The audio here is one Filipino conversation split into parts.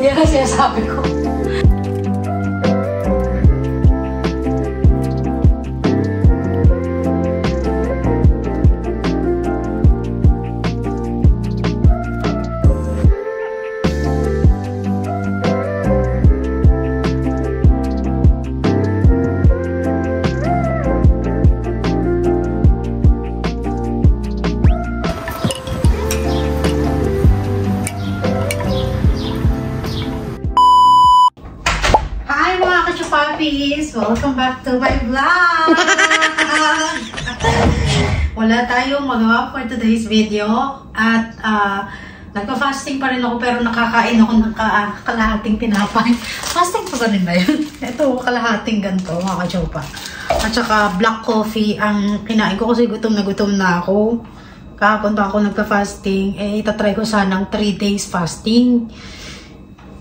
Yan ang sinasabi ko. Welcome back to my vlog! Wala tayong magawa for today's video at nagpa-fasting pa rin ako pero nakakain ako ng kalahating tinapay. Fasting pa rin ba yun? Ito, kalahating ganito mga kachopa. At saka black coffee ang kinain ko kasi gutom na ako. Kahapon pa ako nagpa-fasting. Itatry ko sanang 3 days fasting.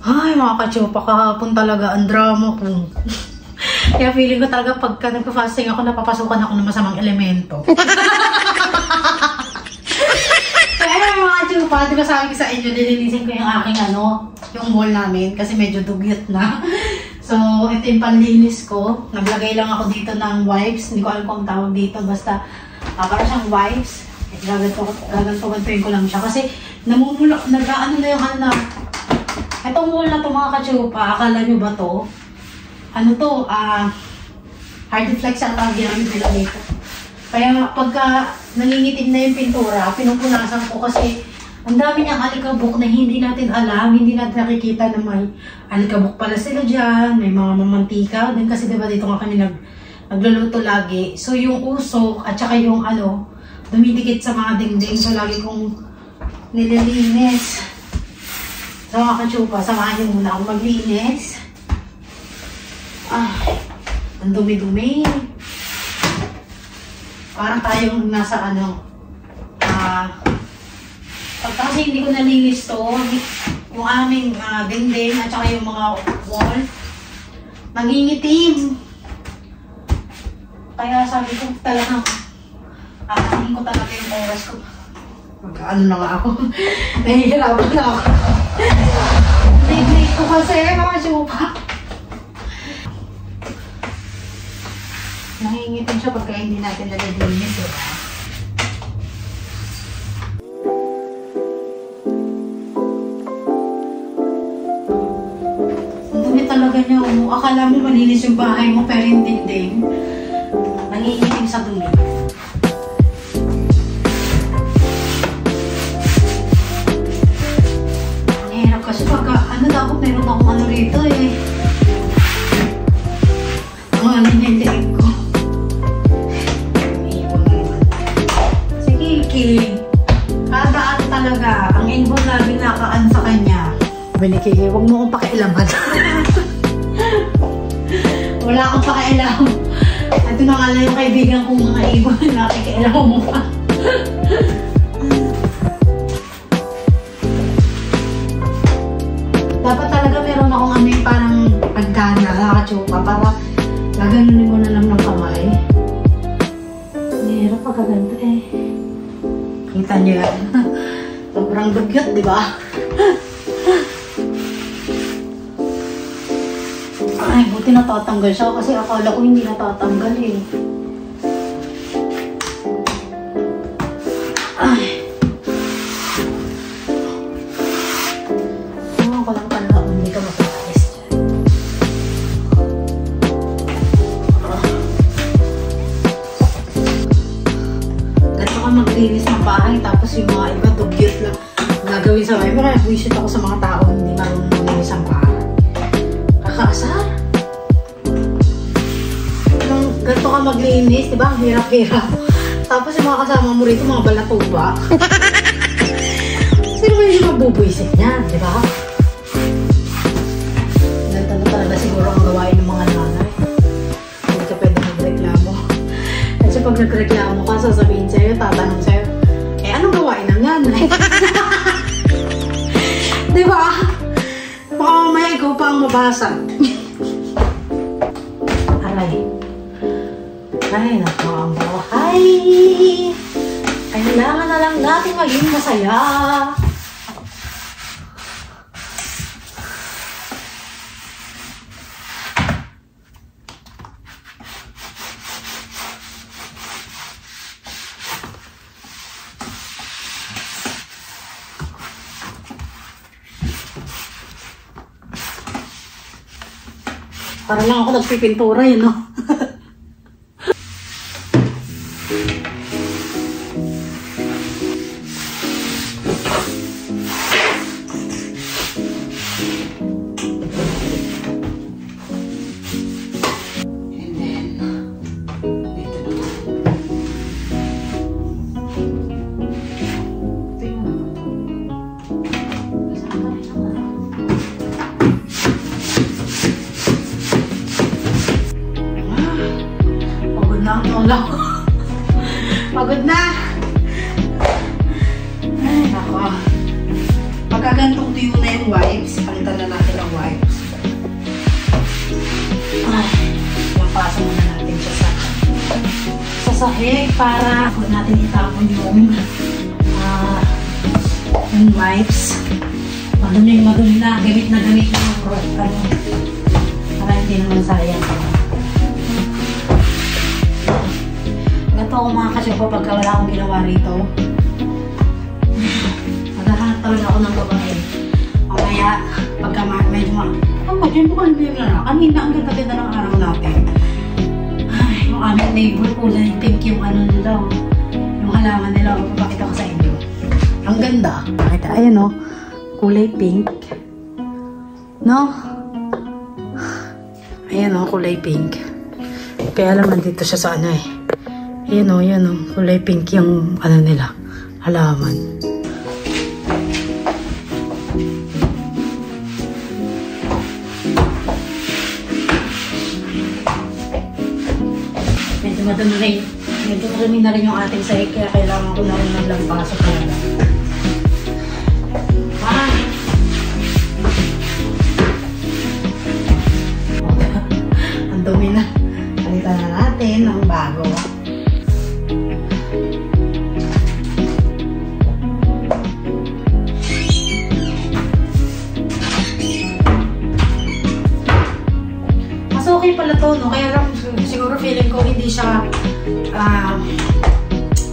Ay mga kachopa, kahapon talaga ang drama ko. Kaya feeling ko talaga pagka nagpa-fasting ako, napapasukan ako ng masamang elemento. Kaya mga chupa, di ba sabi ko sa inyo, nilinisin ko yung aking yung wall namin kasi medyo dugyot na. So, ito yung panlinis ko. Naglagay lang ako dito ng wipes. Hindi ko alam kung tawag dito. Basta, parang siyang wipes. Gagantuin ko lang siya. Kasi, namumulok, nag-ano na yung itong wall na to mga kachupa, akala nyo ba to? Ano to, hard flex ang tawag namin nila dito. Kaya pagka nangingitim na yung pintura, pinupunasan ko kasi ang dami niyang alikabok na hindi natin alam, hindi natin nakikita na may alikabok pala sila dyan, may mga mamantika. Din kasi diba dito nga kami nagluluto lagi. So yung usok at saka yung dumidikit sa mga dingding. So lagi kong nililinis. So mga kachupa, samahan niyo muna ako maglinis. Ang dumi-dumi. Parang tayong nasa pagka kasi hindi ko nalinis to, yung aming dingding at saka yung mga wall, nangingitim. Kaya sabi ko talagang, akahin ko talaga yung oras ko. Magkaano na nga ako. Nahihirapan na ako. Nahihirapan ko kasi mga chupa. Nangingitin siya pagka hindi natin nalilinis, diba? Ang dumi talaga niya. Akala mo malinis yung bahay mo pero yung dingding nangingitin sa dumi. Ang hirap kasi pagka dapat meron akong rito ang nangingitin ko. Kada talaga, ang inbon namin nakaan sa kanya. Kiki, huwag mo akong pakialaman. Wala akong pakialam. Ito na nga lang yung kaibigan kong mga ibon na nakikialam mo pa. Dapat talaga meron akong parang pagkana, nakakachupa, para gaganunin mo na lang ng kamay. Meron pagkaganto Kita niyo yan. Sobrang dugyot, di ba? Ay, buti natatanggal siya kasi akala ko hindi natatanggal Ay. Ewan ko lang pala hindi ka mapapayos dyan. Ganito ka maglinis ng bahay tapos yung mga iba dugyot lang gagawin sa bahay. Kaya buwisit ako sa mga tao hindi marunong maglinis ang bahay. Kakaasar. Ganito ka maglinis, diba? Ang hirap-hirap. Tapos yung mga kasama mo rito, mga balatuba. Sino ba yung mabubwisit niyan, diba? Ganito na talaga siguro ang gawain ng mga nanay. Hindi ka pwede magreklamo. Kasi pag nagreklamo ka, sasabihin sa'yo, tatanong sa'yo, anong gawain ng nanay? Diba? Baka mamaya ikaw pa ang mabasag. Aray. Ay, naku, ang buhay. Kailangan na lang natin maging masaya. Para lang ako nagpipintura yun, no? Pagod na. Ay, nako. Pagka gantong tuyo na yung wipes, palitan na natin ang wipes. Ay, lampasan muna natin siya sa sahig para huwag natin itapon yung wipes. Madumi na. Gamit na yung rod. Para hindi naman sayang pa. Ganito ako mga kasyupo pagka wala akong ginawa rito. Maghahanap talaga ako ng babae. Kaya pagka medyo bukan din na. Kanina ang ganda-ganda ng araw natin. Ay, yung aming neighbor, kulay pink yung ano nila. Yung halaman nila. Papakita ko sa inyo. Ang ganda. Pakita, ayan o. Kulay pink. No? Ayan o, kulay pink. Kaya lang nandito siya sa ano eh. Yan o, kulay pink yung ano nila, halaman. Medyo madumi na rin yung ating sahig, kaya kailangan ko na rin maglampaso talaga. Ang dumi na. Palitan na natin ang bago. Okay pala to, no? Kaya lang siguro feeling ko hindi siya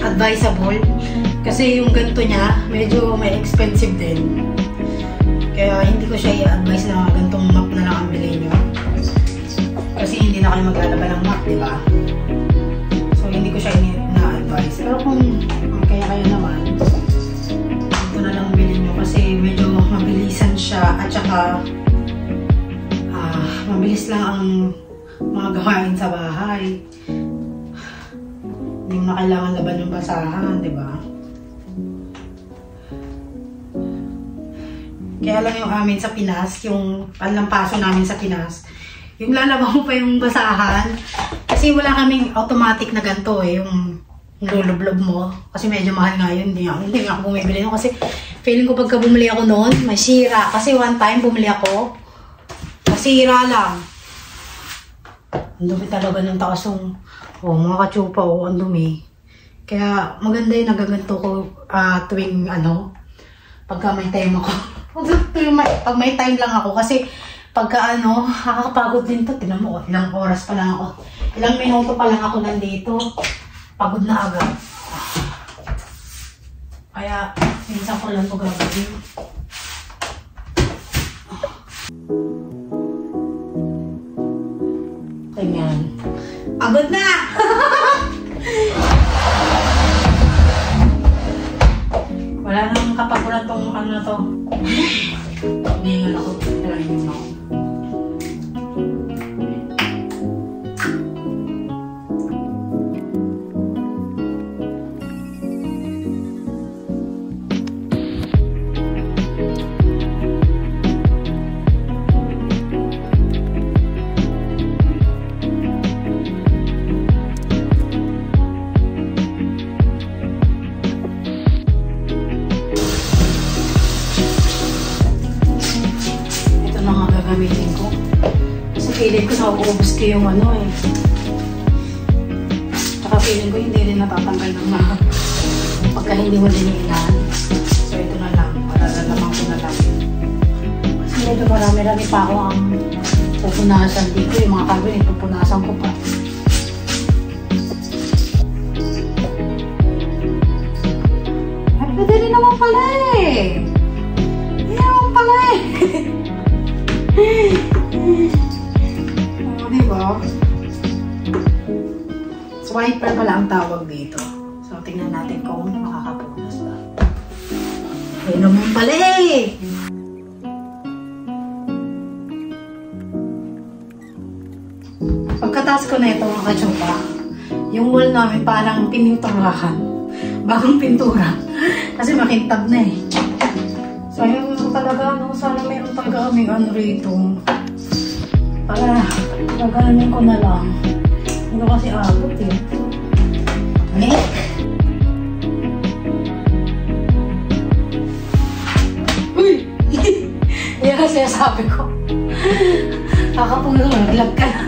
advisable kasi yung ganito niya medyo may expensive din, kaya hindi ko siya i-advise na ganitong map na lang ang bilhin nyo kasi hindi na kayo maglalaba ng map, diba? So hindi ko siya na-advise, pero kung kaya kayo naman ito na lang bilhin nyo kasi medyo mabilisan siya at saka mabilis lang ang mga gawain sa bahay. Hindi mo na kailangan laban yung basahan, di ba? Kaya lang yung amin sa Pinas, yung panlampaso namin sa Pinas, yung lalaban mo pa yung basahan. Kasi wala kaming automatic na ganito eh, yung lulublob mo. Kasi medyo mahal nga yun, hindi nga ako bumibili nun. Kasi feeling ko pagka bumili ako noon, may sira. Kasi one time bumili ako, masira lang. Ang dumi talaga ng takasong. Mga katsupa, ang dumi. Kaya maganda yung nagaganto ko tuwing pagka may time ako. Pag may time lang ako. Kasi pagka nakakapagod din to. Tignan mo, ilang oras pa lang ako. Ilang minuto pa lang ako nandito. Pagod na agad. Kaya minsan ko lang ito gagawin. Ganyan. Pagod na! Wala nang kapagulan tong na to. Ngayon ako. Talagang ako. Gamitin ko. Kasi feeling ko nauubos ko yung Tsaka feeling ko hindi rin natatanggal ng mga pagka hindi mo diniinan. So ito na lang. Paralalaman ko na lang. Kasi medyo marami-rami pa ako ang pupunasan dito. Yung mga cabinet, pupunasan ko pa. Ay, pwede rin naman pala eh. Hindi naman pala eh. Swiper pala ang tawag dito. So, tingnan natin kung makakapunas ba. Ay naman pala eh! Pagkatapos ko na ito mga kachupa, yung wall namin parang pininturahan. Bagong pintura. Kasi makintab na eh. So, ayun talaga, no? Sana meron talaga kaming ano rito. Para, gaganin ko na lang. Hindi kasi abot eh. Nek! Uy! Yan kasi sabi ko. Kakapuno, naglag ka na.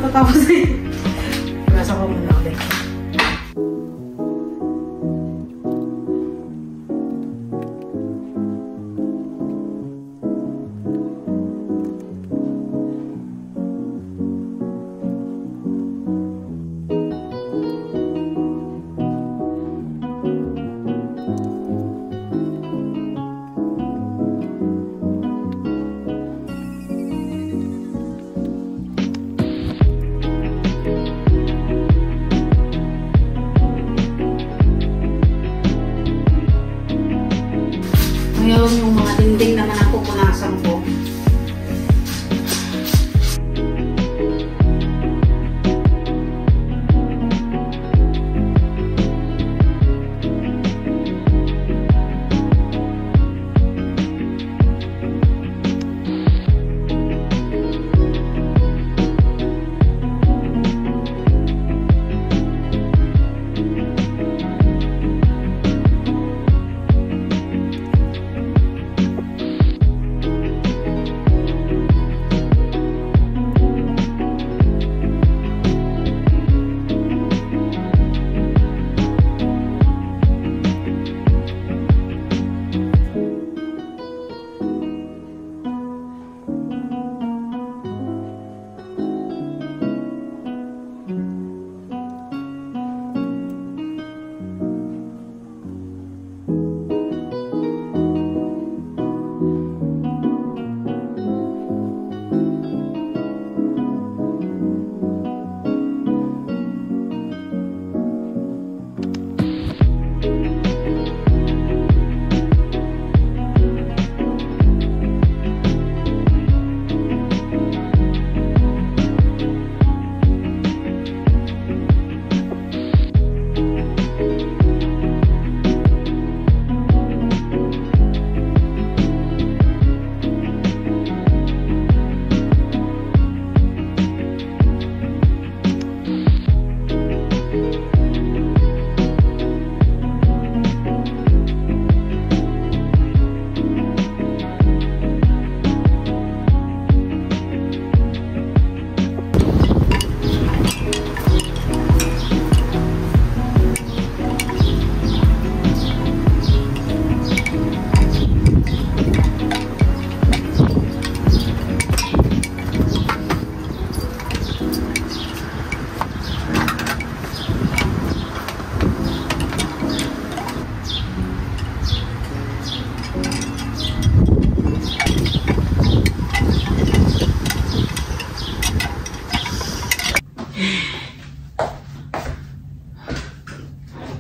Tapos eh. Nasa ko muna ulit. Ngayon, yung mga dinding naman ang pupunasan ko.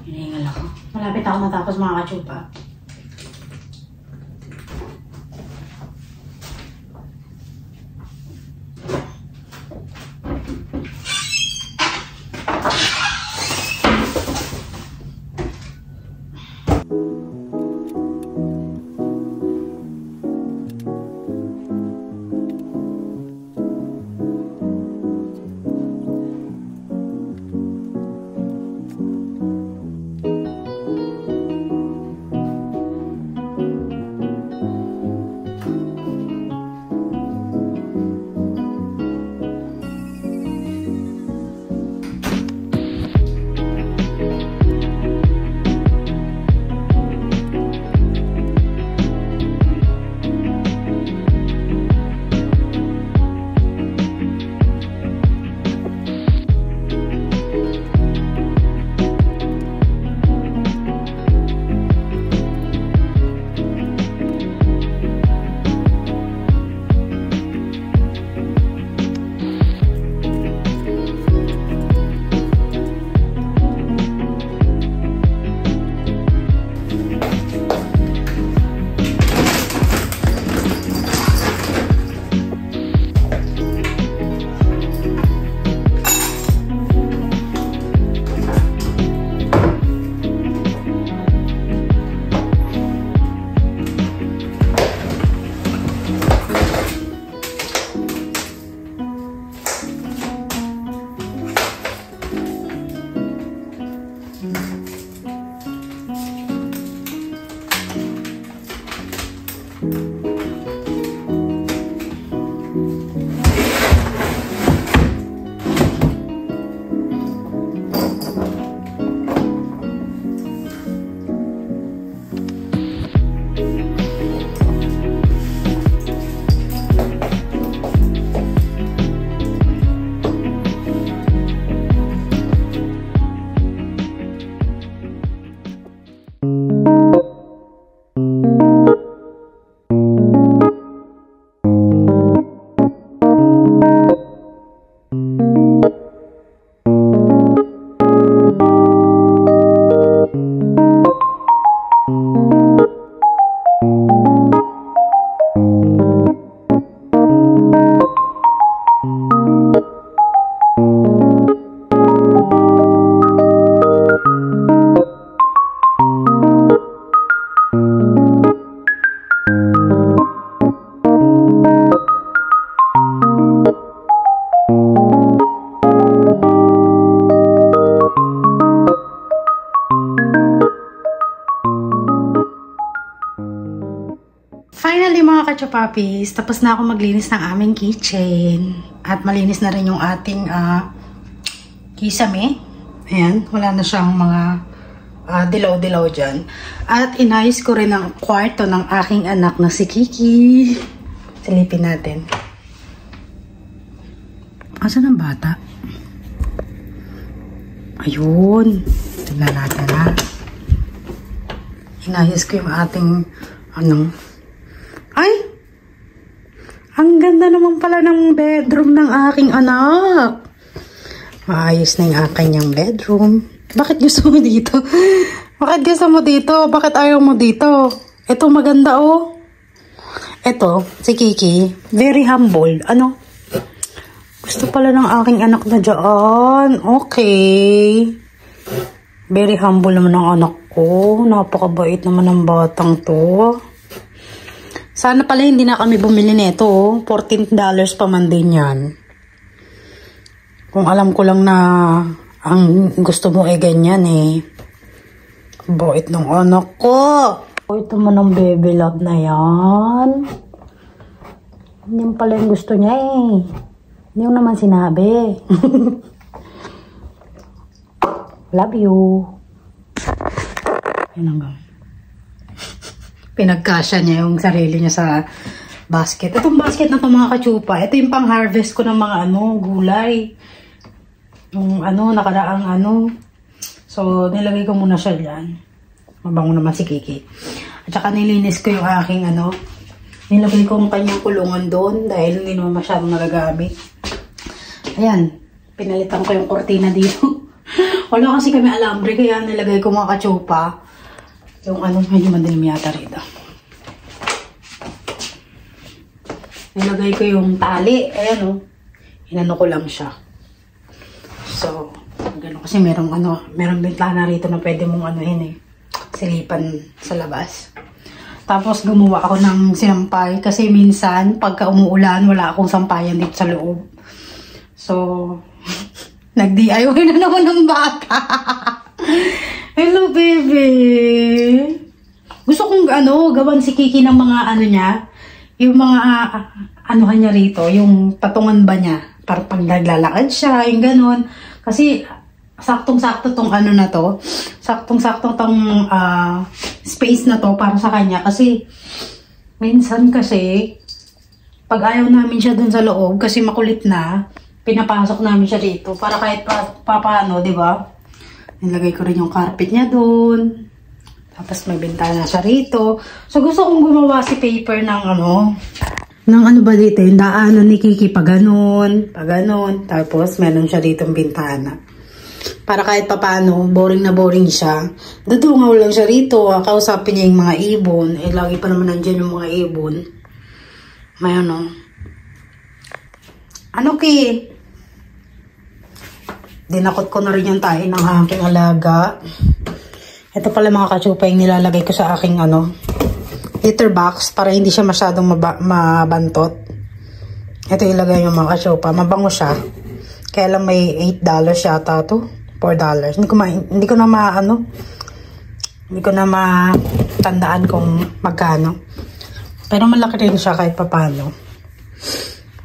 Hinihingal ako. Malapit ako matapos mga kachupa. Puppies, tapos na ako maglinis ng aming kitchen. At malinis na rin yung ating kisame. Ayan, wala na siyang mga dilaw-dilaw dyan. At inayos ko rin ang kwarto ng aking anak na si Kiki. Silipin natin. Asan ang bata? Ayun. Tignan natin ha. Inayos ko yung ating ay! Ang ganda naman pala ng bedroom ng aking anak. Maayos na yung kanyang bedroom. Bakit gusto mo dito? Bakit gusto mo dito? Bakit ayaw mo dito? Ito maganda oh. Ito, si Kiki, very humble. Ano? Gusto pala ng aking anak na dyan. Okay. Very humble naman ang anak ko. Napakabait naman ng batang to. Sana pala hindi na kami bumili nito. Oh. $14 pa man din yan. Kung alam ko lang na ang gusto mo ay ganyan eh. Bait ng anak ko. Ito man ang baby love na yan. Yan pala yung gusto niya eh. Hindi ko naman sinabi. Love you. Yan hanggang. Pinagkasya niya yung sarili niya sa basket. Itong basket na ito mga kachupa. Ito yung pang-harvest ko ng mga gulay. Yung nakaraang So, nilagay ko muna siya dyan. Mabango naman si Kiki. At saka nilinis ko yung aking nilagay ko ang kanyang kulungan doon dahil hindi naman masyadong nagagamit. Ayan. Pinalitan ko yung kortina dito. Wala kasi kami alambre kaya nilagay ko mga kachupa. Yung medyo madilim yata rito. Nilagay ko yung tali. Ayan Inano ko lang siya. So, gano'n kasi merong bintana rito na pwede mong silipan sa labas. Tapos gumawa ako ng sinampay kasi minsan pagka umuulan wala akong sampayan dito sa loob. So, nag-DIY na naman ng bata. Hello, baby. Gusto kong gawan si Kiki ng mga niya. Yung mga niya rito, yung patungan ba niya. Para pag naglalakad siya, yung ganon. Kasi, saktong-sakto tong na to. Saktong-sakto tong space na to para sa kanya. Kasi, minsan kasi, pag ayaw namin siya dun sa loob, kasi makulit na, pinapasok namin siya dito para kahit paano, di ba? Nilagay ko rin yung carpet niya doon. Tapos may bintana siya rito. So gusto kong gumawa si paper ng ng ba dito, yung daanan ni Kiki pa ganun. Tapos meron siya ditong bintana. Para kahit paano, boring na boring siya. Dadungaw lang siya rito. Kausapin niya yung mga ibon. Eh, lagi pa naman nandyan yung mga ibon. May Ki? Dinakot ko na rin yung tahi ng aking alaga. Ito pala mga kachupa yung nilalagay ko sa aking litter box para hindi siya masyadong mabantot. Ito ilagay yung mga kachupa. Mabango siya. Kaya lang may $8 yata to. $4. Hindi ko na matandaan kung magkano. Pero malaki rin siya kahit papano.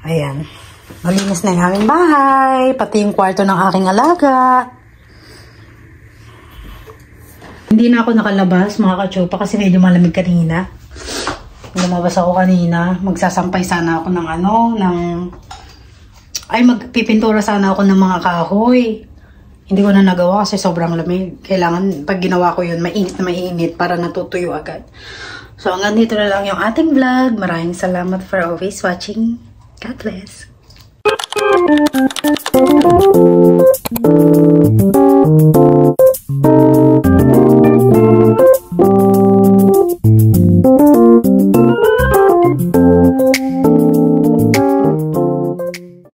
Ayan. Malinis na yung aming bahay. Pati yung kwarto ng aking alaga. Hindi na ako nakalabas mga kachupa kasi medyo malamig kanina. Lumabas ako kanina. Magsasampay sana ako ng magpipintura sana ako ng mga kahoy. Hindi ko na nagawa kasi sobrang lamig. Kailangan pag ginawa ko yun, mainit na mainit para natutuyo agad. So hanggang dito na lang yung ating vlog. Maraming salamat for always watching. God bless. Thank you.